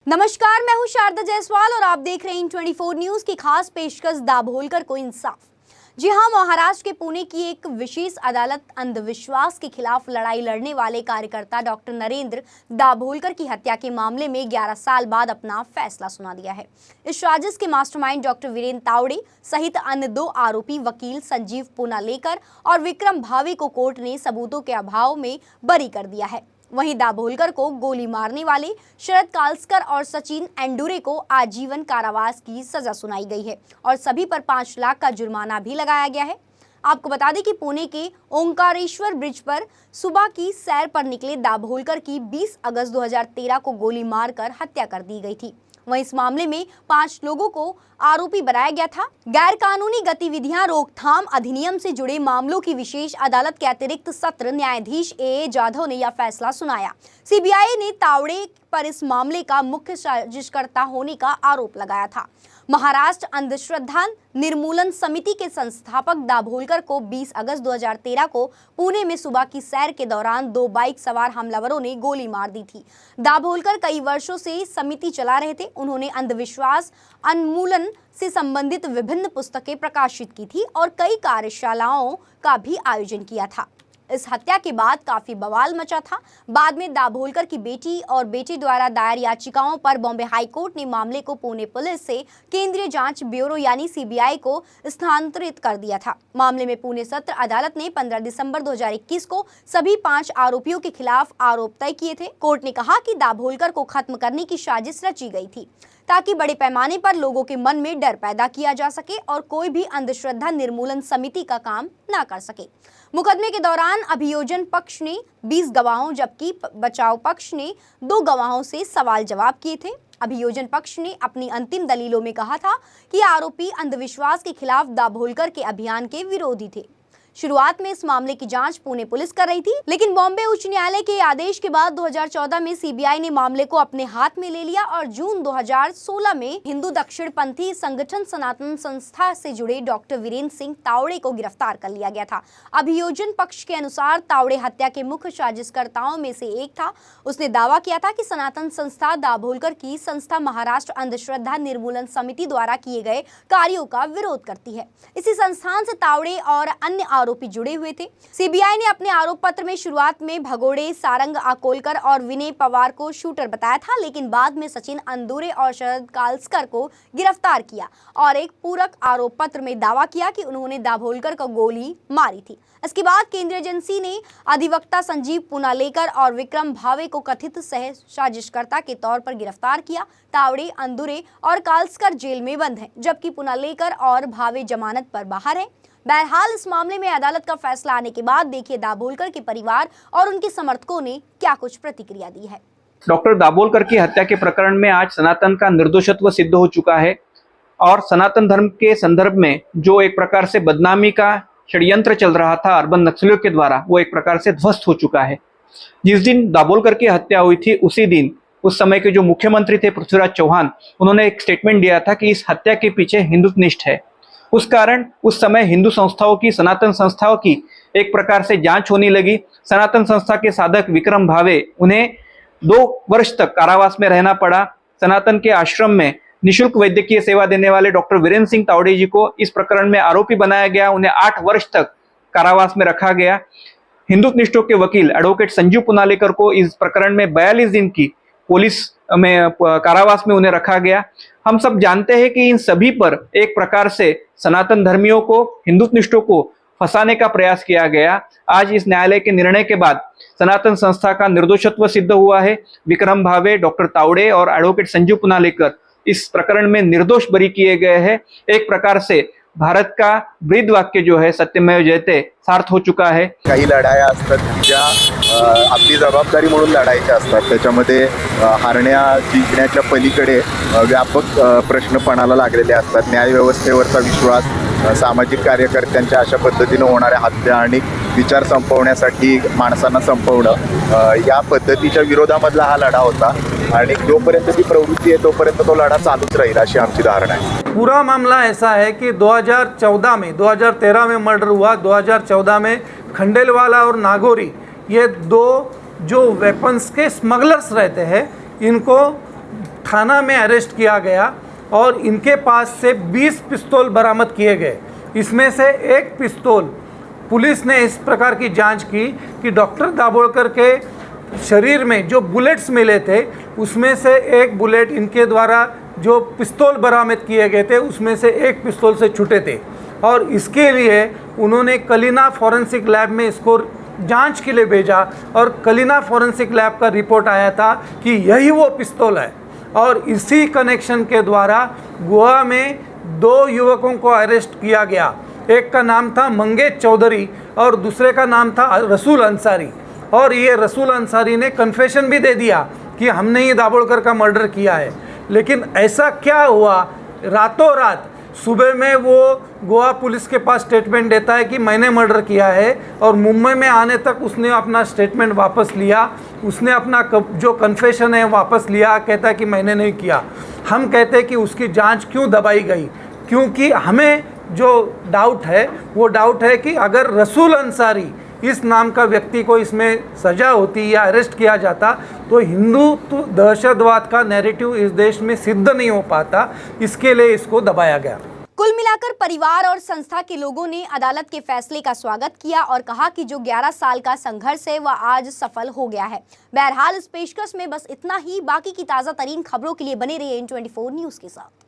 नमस्कार, मैं हूं शारदा जायसवाल और आप देख रहे हैं 24 न्यूज की खास पेशकश दाभोलकर को इंसाफ। जी हां, महाराष्ट्र के पुणे की एक विशेष अदालत अंधविश्वास के खिलाफ लड़ाई लड़ने वाले कार्यकर्ता डॉक्टर नरेंद्र दाभोलकर की हत्या के मामले में 11 साल बाद अपना फैसला सुना दिया है। इस साजिश के मास्टरमाइंड डॉक्टर वीरेंद्र तावड़े सहित अन्य 2 आरोपी वकील संजीव पुनालेकर और विक्रम भावे को कोर्ट ने सबूतों के अभाव में बरी कर दिया है। वहीं दाभोलकर को गोली मारने वाले शरद काल्सकर और सचिन एंडुरे को आजीवन कारावास की सजा सुनाई गई है और सभी पर 5 लाख का जुर्माना भी लगाया गया है। आपको बता दें कि पुणे के ओंकारेश्वर ब्रिज पर सुबह की सैर पर निकले दाभोलकर की 20 अगस्त 2013 को गोली मारकर हत्या कर दी गई थी। वहीं इस मामले में 5 लोगों को आरोपी बनाया गया था। गैर कानूनी गतिविधियां रोकथाम अधिनियम से जुड़े मामलों की विशेष अदालत के अतिरिक्त सत्र न्यायाधीश ए जाधव ने यह फैसला सुनाया। सीबीआई ने तावड़े पर इस मामले का मुख्य साजिशकर्ता होने का आरोप लगाया था। महाराष्ट्र अंधश्रद्धा निर्मूलन समिति के संस्थापक दाभोलकर को 20 अगस्त 2013 को पुणे में सुबह की सैर के दौरान 2 बाइक सवार हमलावरों ने गोली मार दी थी। दाभोलकर कई वर्षों से समिति चला रहे थे। उन्होंने अंधविश्वास उन्मूलन से संबंधित विभिन्न पुस्तकें प्रकाशित की थी और कई कार्यशालाओं का भी आयोजन किया था। इस हत्या के बाद काफी बवाल मचा था। बाद में दाभोलकर की बेटी और बेटे द्वारा दायर याचिकाओं पर बॉम्बे हाईकोर्ट ने मामले को पुणे पुलिस से केंद्रीय जांच ब्यूरो यानी सीबीआई को स्थानांतरित कर दिया था। मामले में पुणे सत्र अदालत ने 15 दिसंबर 2021 को सभी 5 आरोपियों के खिलाफ आरोप तय किए थे। कोर्ट ने कहा कि दाभोलकर को खत्म करने की साजिश रची गई थी ताकि बड़े पैमाने पर लोगों के मन में डर पैदा किया जा सके और कोई भी अंधश्रद्धा निर्मूलन समिति का काम न कर सके। मुकदमे के दौरान अभियोजन पक्ष ने 20 गवाहों जबकि बचाव पक्ष ने 2 गवाहों से सवाल जवाब किए थे। अभियोजन पक्ष ने अपनी अंतिम दलीलों में कहा था कि आरोपी अंधविश्वास के खिलाफ दाभोलकर के अभियान के विरोधी थे। शुरुआत में इस मामले की जांच पुणे पुलिस कर रही थी, लेकिन बॉम्बे उच्च न्यायालय के आदेश के बाद 2014 में सीबीआई ने मामले को अपने हाथ में ले लिया और जून 2016 में हिंदू दक्षिणपंथी संगठन सनातन संस्था से जुड़े डॉक्टर वीरेंद्र सिंह तावड़े को गिरफ्तार कर लिया गया था। अभियोजन पक्ष के अनुसार तावड़े हत्या के मुख्य साजिशकर्ताओं में से एक था। उसने दावा किया था कि सनातन संस्था दाभोलकर की संस्था महाराष्ट्र अंधश्रद्धा निर्मूलन समिति द्वारा किए गए कार्यों का विरोध करती है। इसी संस्थान से तावड़े और अन्य आरोपी जुड़े हुए थे। सीबीआई ने अपने आरोप पत्र में शुरुआत में भगोड़े, सारंग अकोलकर और विनय पवार को शूटर बताया था, लेकिन बाद में सचिन एंडुरे और शरद काल्सकर को गिरफ्तार किया और एक पूरक आरोप पत्र में दावा किया कि उन्होंने दाभोलकर को गोली मारी थी। इसके बाद केंद्रीय एजेंसी ने अधिवक्ता संजीव पुनालेकर और विक्रम भावे को कथित सह साजिशकर्ता के तौर पर गिरफ्तार किया। तावड़े, एंडुरे और काल्सकर जेल में बंद हैं, जबकि पुनालेकर और भावे जमानत पर बाहर हैं। बहरहाल इस मामले में अदालत का फैसला आने के बाद देखिए दाभोलकर के परिवार और उनके समर्थकों ने क्या कुछ प्रतिक्रिया दी है। डॉक्टर दाभोलकर की हत्या के प्रकरण में आज सनातन का निर्दोषत्व सिद्ध हो चुका है और सनातन धर्म के संदर्भ में जो एक प्रकार से बदनामी का षड्यंत्र चल रहा था अर्बन नक्सलियों के द्वारा, वो एक प्रकार से ध्वस्त हो चुका है। जिस दिन दाभोलकर की हत्या हुई थी उसी दिन उस समय के जो मुख्यमंत्री थे पृथ्वीराज चौहान, उन्होंने एक स्टेटमेंट दिया था कि इस हत्या के पीछे हिंदुत्वनिष्ठ है। उस कारण उस समय हिंदू संस्थाओं की, सनातन संस्थाओं की एक प्रकार से जांच होने लगी। सनातन संस्था के साधक विक्रम भावे, उन्हें 2 वर्ष तक कारावास में रहना पड़ा। सनातन के आश्रम में निःशुल्क वैद्यकीय सेवा देने वाले डॉक्टर वीरेंद्र सिंह तावड़े जी को इस प्रकरण में आरोपी बनाया गया। उन्हें 8 वर्ष तक कारावास में रखा गया। हिंदुत्वनिष्ठों के वकील एडवोकेट संजीव पुनालेकर को इस प्रकरण में 42 दिन की पुलिस में कारावास में उन्हें रखा गया। हम सब जानते हैं कि इन सभी पर एक प्रकार से सनातन धर्मियों को, हिंदुत्वनिष्ठों को फंसाने का प्रयास किया गया। आज इस न्यायालय के निर्णय के बाद सनातन संस्था का निर्दोषत्व सिद्ध हुआ है। विक्रम भावे, डॉक्टर तावड़े और एडवोकेट संजीव पुनालेकर इस प्रकरण में निर्दोष बरी किए गए हैं। एक प्रकार से भारत का ब्रीद वाक्य जो है सत्यमेव जयते सार्थ हो चुका है। काही लढाया असतात ज्या आपली जबाबदारी म्हणून लढायच्या असतात, त्याच्यामध्ये हारण्या जिंकण्याच्या पलीकडे व्यापक प्रश्न पणाला लागलेले असतात। न्यायव्यवस्थेवरचा विश्वास, सामाजिक कार्यकर्त्यांच्या अशा पद्धतीने होणाऱ्या हत्या आणि विचार संपवण्यासाठी माणसांना संपवणं, या पद्धतीच्या विरोधामधला हा लढा होता आणि जोपर्यंत ती प्रवृत्ती आहे तोपर्यंत तो लढा चालूच राहील अशी आमची धारणा आहे। पूरा मामला ऐसा है कि 2014 में 2013 में मर्डर हुआ, 2014 में खंडेलवाला और नागौरी, ये 2 जो वेपन्स के स्मगलर्स रहते हैं, इनको थाना में अरेस्ट किया गया और इनके पास से 20 पिस्तौल बरामद किए गए। इसमें से एक पिस्तौल पुलिस ने इस प्रकार की जांच की कि डॉक्टर दाभोलकर के शरीर में जो बुलेट्स मिले थे उसमें से एक बुलेट इनके द्वारा जो पिस्तौल बरामद किए गए थे उसमें से एक पिस्तौल से छूटे थे और इसके लिए उन्होंने कलिना फॉरेंसिक लैब में इसको जांच के लिए भेजा और कलिना फॉरेंसिक लैब का रिपोर्ट आया था कि यही वो पिस्तौल है। और इसी कनेक्शन के द्वारा गोवा में 2 युवकों को अरेस्ट किया गया। एक का नाम था मंगेश चौधरी और दूसरे का नाम था रसूल अंसारी। और ये रसूल अंसारी ने कन्फेशन भी दे दिया कि हमने ही दाभोलकर का मर्डर किया है। लेकिन ऐसा क्या हुआ, रातों रात सुबह में वो गोवा पुलिस के पास स्टेटमेंट देता है कि मैंने मर्डर किया है और मुंबई में आने तक उसने अपना स्टेटमेंट वापस लिया, उसने अपना जो कन्फेशन है वापस लिया, कहता है कि मैंने नहीं किया। हम कहते हैं कि उसकी जांच क्यों दबाई गई, क्योंकि हमें जो डाउट है वो डाउट है कि अगर रसूल अंसारी इस नाम का व्यक्ति को इसमें सजा होती या अरेस्ट किया जाता तो हिंदू दहशतवाद का नैरेटिव इस देश में सिद्ध नहीं हो पाता, इसके लिए इसको दबाया गया। कुल मिलाकर परिवार और संस्था के लोगों ने अदालत के फैसले का स्वागत किया और कहा कि जो 11 साल का संघर्ष है वह आज सफल हो गया है। बहरहाल इस पेशकश में बस इतना ही। बाकी की ताज़ा तरीन खबरों के लिए बने रहिए N24 न्यूज़ के साथ।